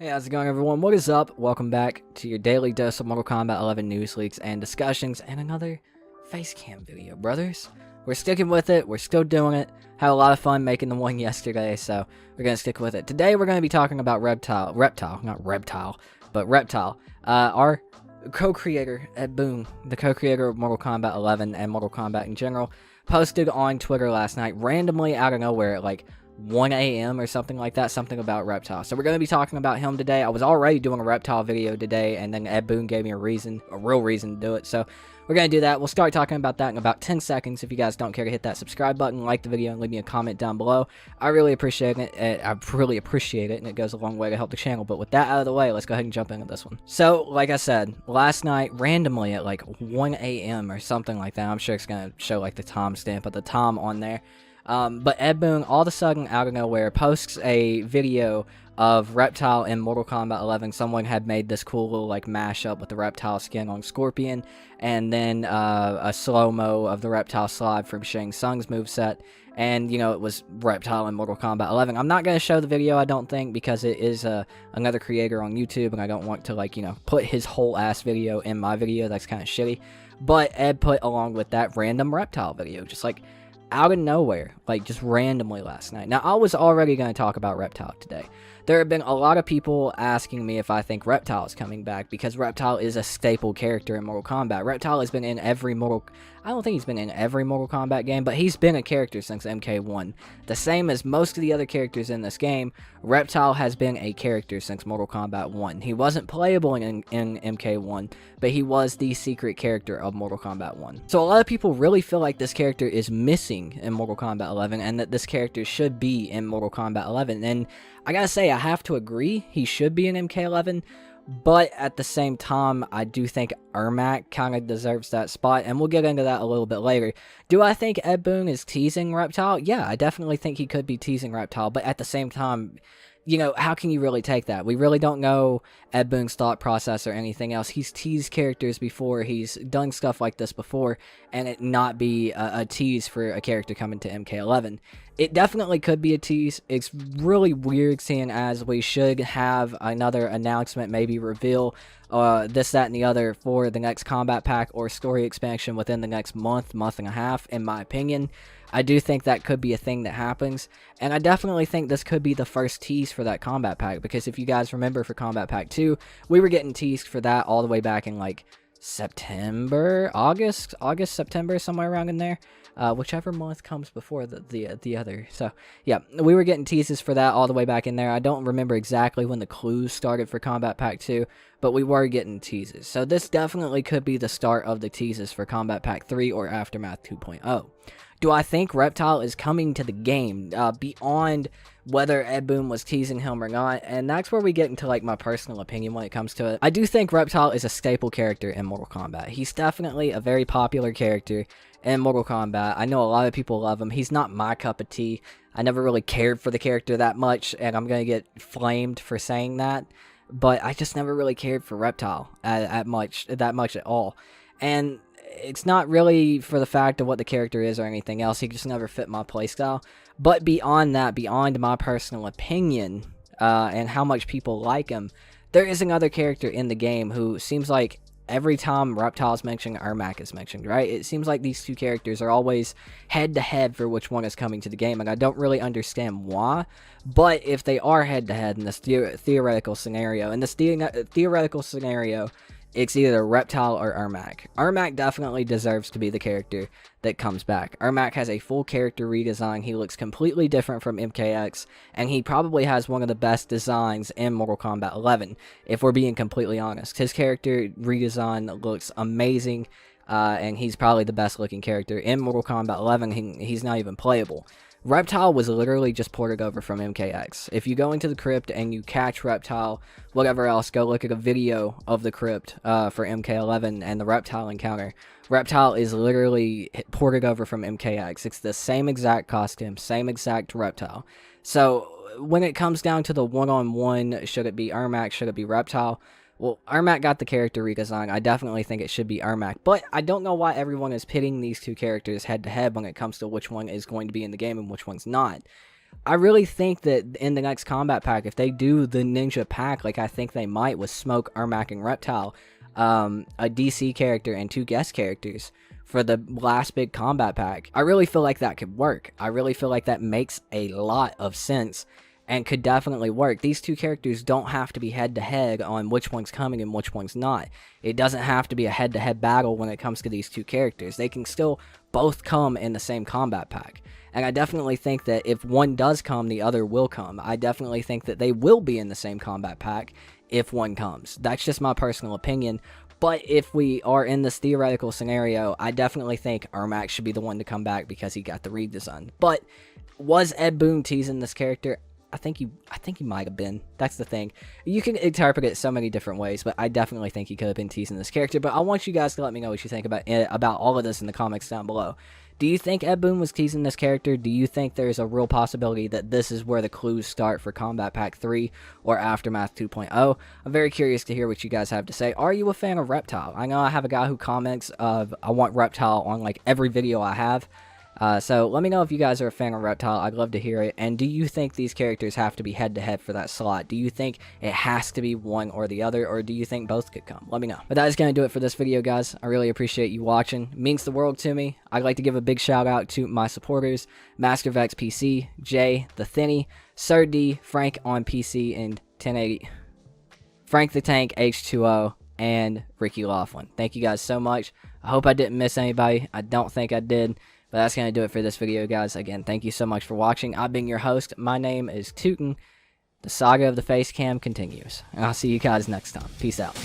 Hey, how's it going, everyone? What is up? Welcome back to your daily dose of Mortal Kombat 11 news leaks and discussions and another face cam video, brothers. We're sticking with it. We're still doing it. Had a lot of fun making the one yesterday, so we're going to stick with it. Today, we're going to be talking about Reptile, not Reptile, but Reptile. Our co-creator at Boon, the co-creator of Mortal Kombat 11 and Mortal Kombat in general, posted on Twitter last night, randomly out of nowhere, at like 1 a.m. or something like that, something about Reptile. So we're going to be talking about him today. I was already doing a Reptile video today, and then Ed Boon gave me a real reason to do it. So we're going to do that. We'll start talking about that in about 10 seconds. If you guys don't care to hit that subscribe button, like the video, and leave me a comment down below, I really appreciate it. And it goes a long way to help the channel. But with that out of the way, let's go ahead and jump into this one. So, like I said, last night, randomly at like 1 a.m. or something like that, I'm sure it's going to show like the timestamp of the time on there. But Ed Boon, all of a sudden, out of nowhere, posts a video of Reptile in Mortal Kombat 11. Someone had made this cool little, like, mashup with the Reptile skin on Scorpion, and then, a slow-mo of the Reptile slide from Shang Tsung's moveset, and, you know, it was Reptile in Mortal Kombat 11. I'm not going to show the video, I don't think, because it is, another creator on YouTube, and I don't want to, like, you know, put his whole-ass video in my video. That's kind of shitty. But Ed put along with that random Reptile video, just, like, out of nowhere, like just randomly last night. Now, I was already going to talk about Reptile today. There have been a lot of people asking me if I think Reptile is coming back, because Reptile is a staple character in Mortal Kombat. Reptile has been in every I don't think he's been in every Mortal Kombat game, but he's been a character since MK1. The same as most of the other characters in this game, Reptile has been a character since Mortal Kombat 1. He wasn't playable in MK1, but he was the secret character of Mortal Kombat 1. So a lot of people really feel like this character is missing in Mortal Kombat 11, and that this character should be in Mortal Kombat 11. And I gotta say, I have to agree, he should be in MK11, but at the same time, I do think Ermac kind of deserves that spot, and we'll get into that a little bit later. Do I think Ed Boon is teasing Reptile? Yeah, I definitely think he could be teasing Reptile, but at the same time, you know, how can you really take that? We really don't know Ed Boon's thought process or anything else. He's teased characters before, he's done stuff like this before, and it not be a tease for a character coming to MK11. It definitely could be a tease. It's really weird seeing as we should have another announcement, maybe reveal this, that, and the other for the next combat pack or story expansion within the next month and a half, in my opinion. I do think that could be a thing that happens, and I definitely think this could be the first tease for that combat pack, because if you guys remember for combat pack 2, we were getting teased for that all the way back in like September, August, September, somewhere around in there. Whichever month comes before the other. So, yeah, we were getting teases for that all the way back in there. I don't remember exactly when the clues started for Combat Pack 2, but we were getting teases. So this definitely could be the start of the teases for Combat Pack 3 or Aftermath 2.0. Do I think Reptile is coming to the game beyond whether Ed Boon was teasing him or not? And that's where we get into like my personal opinion when it comes to it. I do think Reptile is a staple character in Mortal Kombat. He's definitely a very popular character in Mortal Kombat. I know a lot of people love him. He's not my cup of tea. I never really cared for the character that much, and I'm gonna get flamed for saying that, but I just never really cared for Reptile that much at all. And it's not really for the fact of what the character is or anything else. He just never fit my playstyle. But beyond that, beyond my personal opinion and how much people like him, there is another character in the game who seems like every time Reptile is mentioned, Ermac is mentioned, right? It seems like these two characters are always head-to-head for which one is coming to the game, and I don't really understand why. But if they are head-to-head in this theoretical scenario, it's either Reptile or Ermac. Ermac definitely deserves to be the character that comes back. Ermac has a full character redesign. He looks completely different from MKX, and he probably has one of the best designs in Mortal Kombat 11, if we're being completely honest. His character redesign looks amazing, and he's probably the best looking character in Mortal Kombat 11. He's not even playable. Reptile was literally just ported over from MKX. If you go into the crypt and you catch Reptile, whatever else, go look at a video of the crypt for MK11 and the Reptile encounter. Reptile is literally ported over from MKX. It's the same exact costume, same exact Reptile. So when it comes down to the one-on-one, should it be Ermac, should it be Reptile? Well, Ermac got the character redesign. I definitely think it should be Ermac, but I don't know why everyone is pitting these two characters head-to-head when it comes to which one is going to be in the game and which one's not. I really think that in the next combat pack, if they do the ninja pack like I think they might with Smoke, Ermac, and Reptile, a DC character and 2 guest characters for the last big combat pack, I really feel like that could work. I really feel like that makes a lot of sense and could definitely work. These 2 characters don't have to be head-to-head on which one's coming and which one's not. It doesn't have to be a head-to-head battle when it comes to these 2 characters. They can still both come in the same combat pack. And I definitely think that if one does come, the other will come. I definitely think that they will be in the same combat pack if one comes. That's just my personal opinion. But if we are in this theoretical scenario, I definitely think Ermac should be the one to come back because he got the redesign. But was Ed Boon teasing this character? I think he might have been. That's the thing. You can interpret it so many different ways, but I definitely think he could have been teasing this character. But I want you guys to let me know what you think about all of this in the comments down below. Do you think Ed Boon was teasing this character? Do you think there's a real possibility that this is where the clues start for Combat Pack 3 or Aftermath 2.0? I'm very curious to hear what you guys have to say. Are you a fan of Reptile? I know I have a guy who comments of I want Reptile on like every video I have. So let me know if you guys are a fan of Reptile. I'd love to hear it. And do you think these characters have to be head-to-head for that slot? Do you think it has to be one or the other, or do you think both could come? Let me know. But that is going to do it for this video, guys. I really appreciate you watching. It means the world to me. I'd like to give a big shout-out to my supporters, Master Vex PC, Jay, the Thinny, Sir D, Frank on PC, and 1080, Frank the Tank, H2O, and Ricky Laughlin. Thank you guys so much. I hope I didn't miss anybody. I don't think I did. But that's going to do it for this video, guys. Again, thank you so much for watching. I've been your host. My name is Tootin. The saga of the face cam continues. And I'll see you guys next time. Peace out.